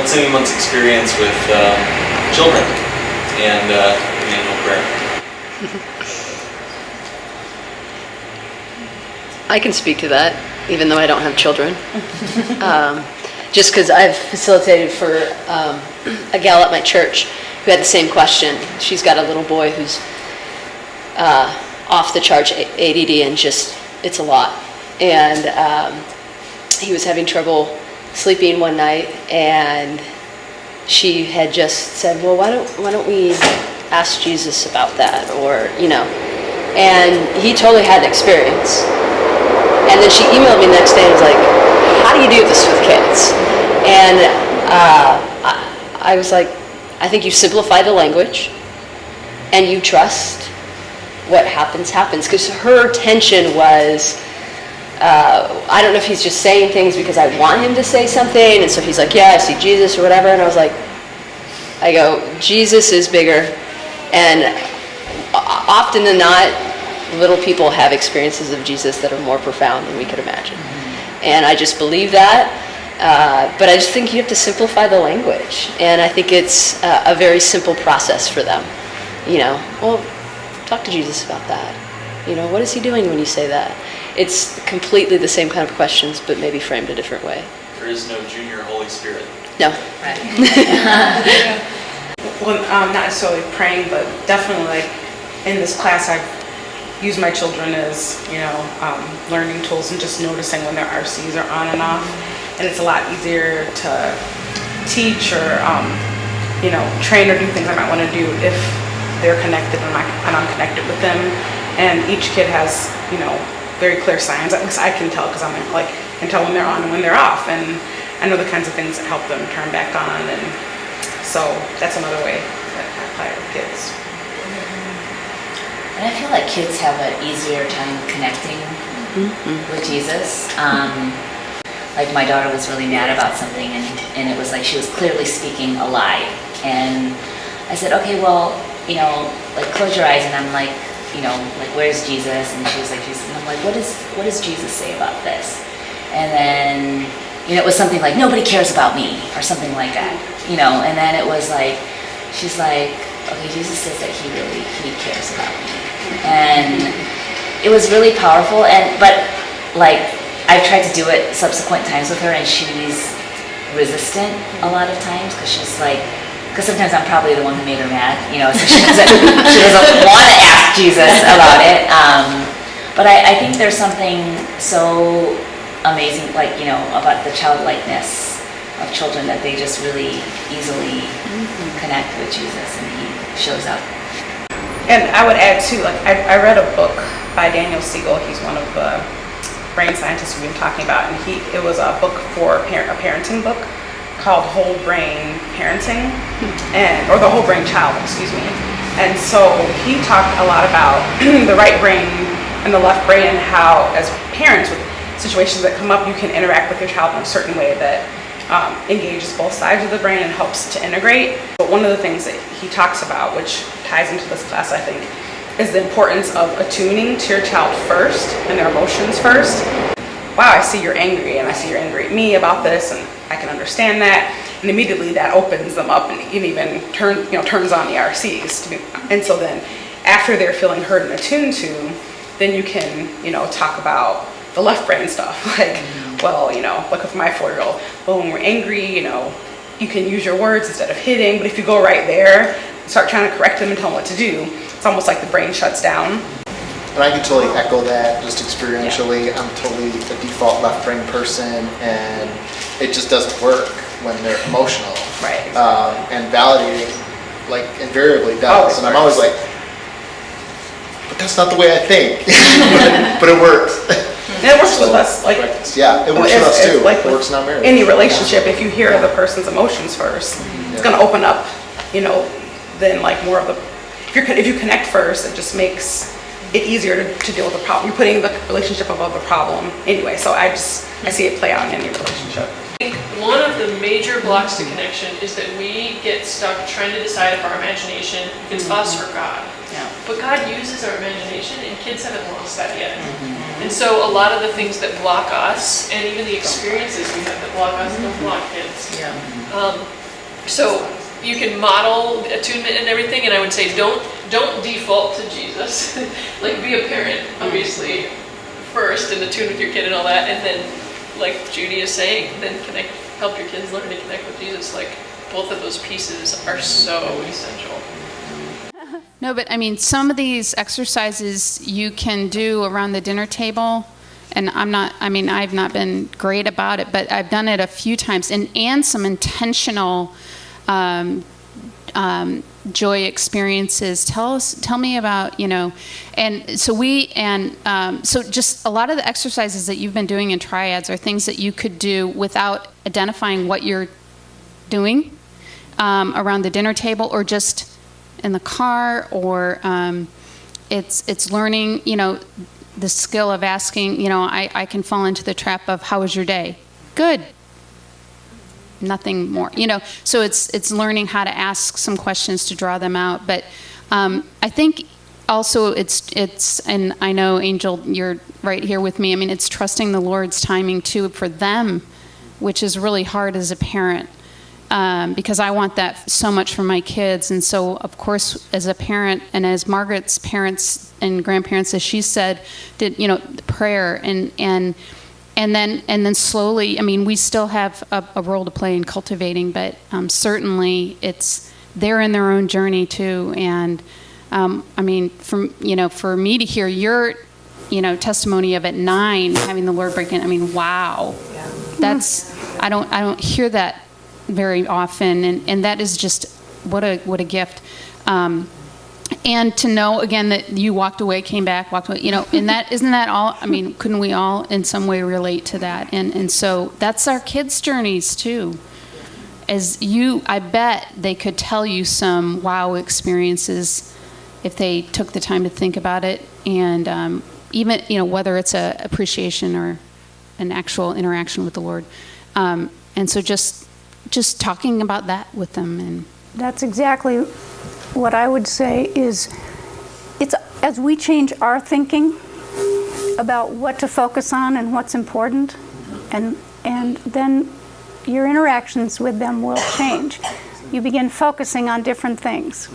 What's anyone's experience with children and Immanuel prayer? I can speak to that, even though I don't have children. Just because I've facilitated for a gal at my church who had the same question. She's got a little boy who's off the charts ADD, and just, it's a lot. And he was having trouble sleeping one night, and she had just said, well, why don't we ask Jesus about that, or, and he totally had an experience. And then she emailed me the next day and was like, how do you do this with kids? And I was like, I think you simplify the language and you trust what happens. Because her tension was, I don't know if he's just saying things because I want him to say something, and so he's like, yeah, I see Jesus or whatever. And I go, Jesus is bigger. And often than not, little people have experiences of Jesus that are more profound than we could imagine. And I just believe that. But I just think you have to simplify the language. And I think it's a very simple process for them. Well, talk to Jesus about that. What is he doing when you say that? It's completely the same kind of questions, but maybe framed a different way. There is no junior Holy Spirit. No. Right. Well, not necessarily praying, but definitely in this class I've used my children as, learning tools and just noticing when their RCs are on and off. And it's a lot easier to teach or, train or do things I might want to do if they're connected and I'm connected with them. And each kid has, very clear signs. At least I can tell because can tell when they're on and when they're off. And I know the kinds of things that help them turn back on. And so that's another way that I apply it with kids. And I feel like kids have an easier time connecting with Jesus. Like my daughter was really mad about something, and it was like she was clearly speaking a lie. And I said, okay, well, close your eyes. And I'm like, where's Jesus? And she was like, Jesus. And I'm like, what does Jesus say about this? And then, it was something like, nobody cares about me, or something like that. And then it was like, she's like, okay, Jesus says that he cares about me. And it was really powerful, but I've tried to do it subsequent times with her, and she's resistant a lot of times because sometimes I'm probably the one who made her mad, so she doesn't want to ask Jesus about it. But I think there's something so amazing, about the childlikeness of children, that they just really easily connect with Jesus, and he shows up. And I would add too, I read a book by Daniel Siegel. He's one of the brain scientists we've been talking about, and it was a book for a parenting book called Whole Brain Parenting, or the Whole Brain Child, excuse me. And so he talked a lot about the right brain and the left brain, and how as parents with situations that come up, you can interact with your child in a certain way that engages both sides of the brain and helps to integrate. But one of the things that he talks about, which ties into this class, I think, is the importance of attuning to your child first and their emotions first. Wow, I see you're angry, and I see you're angry at me about this, and I can understand that. And immediately that opens them up, and even turns on the RCs. And so then, after they're feeling heard and attuned to, then you can talk about the left brain stuff, like with my 4-year-old. Well, when we're angry, you can use your words instead of hitting, but if you go right there, start trying to correct them and tell them what to do, it's almost like the brain shuts down. And I can totally echo that just experientially. Yeah. I'm totally a default left brain person, and it just doesn't work when they're emotional. Right. Exactly. And validating, invariably does. And I'm always like, but that's not the way I think. But it works. And it works with us. Yeah, it works with us too. It works in our marriage. Any relationship, if you hear the person's emotions first, it's going to open up, then more of the. If you connect first, it just makes it easier to deal with the problem. You're putting the relationship above the problem anyway. So I see it play out in any relationship. I think one of the major blocks to connection is that we get stuck trying to decide if our imagination, if it's us or God. Yeah. But God uses our imagination, and kids haven't lost that yet. And so a lot of the things that block us, and even the experiences we have that block us, don't block kids. So you can model attunement and everything, and I would say don't default to Jesus. Like, be a parent, obviously, first, and attune with your kid and all that, and then, like Judy is saying, then help your kids learn to connect with Jesus. Like, both of those pieces are so essential. No, but I mean, some of these exercises you can do around the dinner table, and I've not been great about it, but I've done it a few times, and some intentional joy experiences. Tell me about, and so just a lot of the exercises that you've been doing in triads are things that you could do without identifying what you're doing around the dinner table, or just in the car, or it's learning, the skill of asking, I can fall into the trap of, how was your day? Good. Nothing more, so it's learning how to ask some questions to draw them out. But I think also it's, and I know, Angel, you're right here with me. I mean, it's trusting the Lord's timing too for them, which is really hard as a parent. Because I want that so much for my kids. And so, of course, as a parent, and as Margaret's parents and grandparents, as she said, did, prayer and then slowly, I mean, we still have a role to play in cultivating, but certainly they're in their own journey too. And I mean, for me to hear your, testimony of at 9, having the Lord break in, I mean, wow. Yeah. I don't hear that very often, and that is just what a gift. And to know again that you walked away, came back, walked away, and that isn't that all? I mean, couldn't we all in some way relate to that? And so that's our kids' journeys too. I bet they could tell you some wow experiences if they took the time to think about it, and even whether it's a appreciation or an actual interaction with the Lord. And so just talking about that with them. And that's exactly what I would say is, it's as we change our thinking about what to focus on and what's important, and then your interactions with them will change. You begin focusing on different things.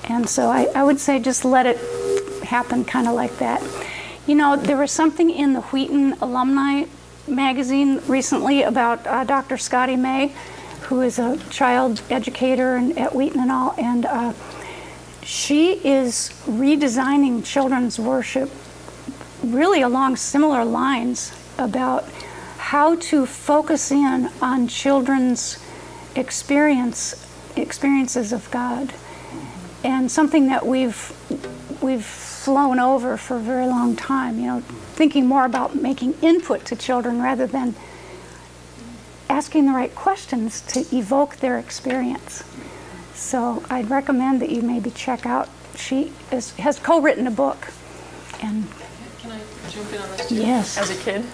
And so I would say just let it happen kind of like that. There was something in the Wheaton alumni magazine recently about Dr. Scotty May, who is a child educator at Wheaton and all, and she is redesigning children's worship really along similar lines about how to focus in on children's experiences of God, and something that we've flown over for a very long time, thinking more about making input to children rather than asking the right questions to evoke their experience. So I'd recommend that you maybe check out. She has co-written a book. And Can I jump in on this too? yes. As a kid.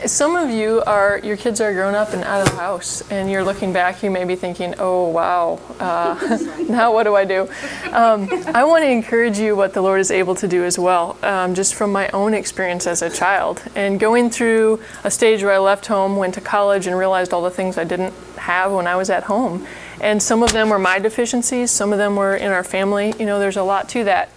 Some of your kids are grown up and out of the house, and you're looking back, you may be thinking, oh, wow, now what do I do? I want to encourage you what the Lord is able to do as well, just from my own experience as a child. And going through a stage where I left home, went to college, and realized all the things I didn't have when I was at home. And some of them were my deficiencies, some of them were in our family. There's a lot to that.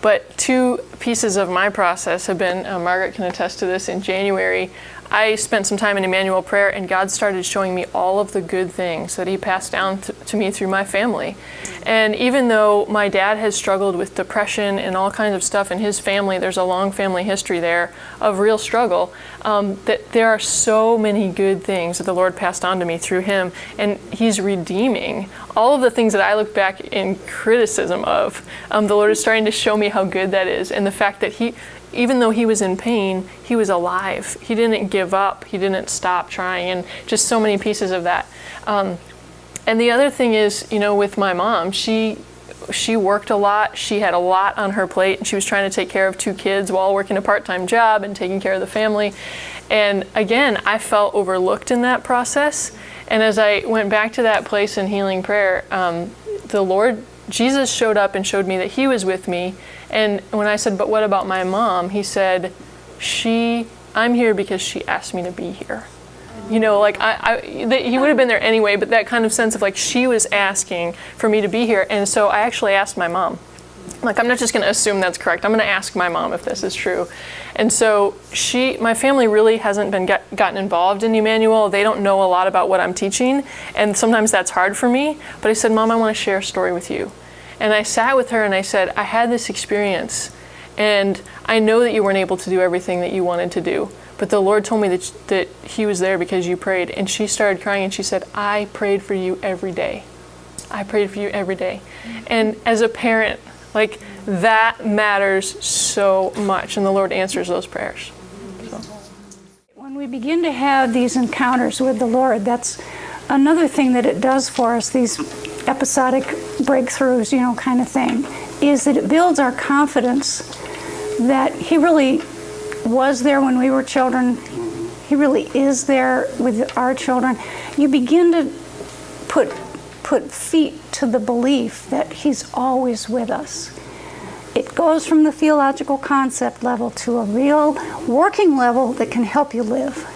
But 2 pieces of my process have been, Margaret can attest to this, in January, I spent some time in Immanuel prayer, and God started showing me all of the good things that He passed down to me through my family. And even though my dad has struggled with depression and all kinds of stuff in his family, there's a long family history there of real struggle, that there are so many good things that the Lord passed on to me through him, and He's redeeming all of the things that I look back in criticism of. The Lord is starting to show me how good that is, and the fact that even though he was in pain, he was alive. He didn't give up. He didn't stop trying, and just so many pieces of that. And the other thing is, with my mom, she worked a lot. She had a lot on her plate, and she was trying to take care of 2 kids while working a part-time job and taking care of the family. And again, I felt overlooked in that process. And as I went back to that place in healing prayer, the Lord Jesus showed up and showed me that he was with me. And when I said, but what about my mom? He said, I'm here because she asked me to be here. You know, like he would have been there anyway, but that kind of sense of like she was asking for me to be here. And so I actually asked my mom. Like, I'm not just going to assume that's correct. I'm going to ask my mom if this is true. And so my family really hasn't been gotten involved in Immanuel. They don't know a lot about what I'm teaching. And sometimes that's hard for me. But I said, Mom, I want to share a story with you. And I sat with her and I said, I had this experience. And I know that you weren't able to do everything that you wanted to do. But the Lord told me that he was there because you prayed. And she started crying and she said, I prayed for you every day. I prayed for you every day. And as a parent, like, that matters so much, and the Lord answers those prayers. So. When we begin to have these encounters with the Lord, that's another thing that it does for us, these episodic breakthroughs, you know, kind of thing, is that it builds our confidence that he really was there when we were children. He really is there with our children. You begin to put feet to the belief that he's always with us. It goes from the theological concept level to a real working level that can help you live.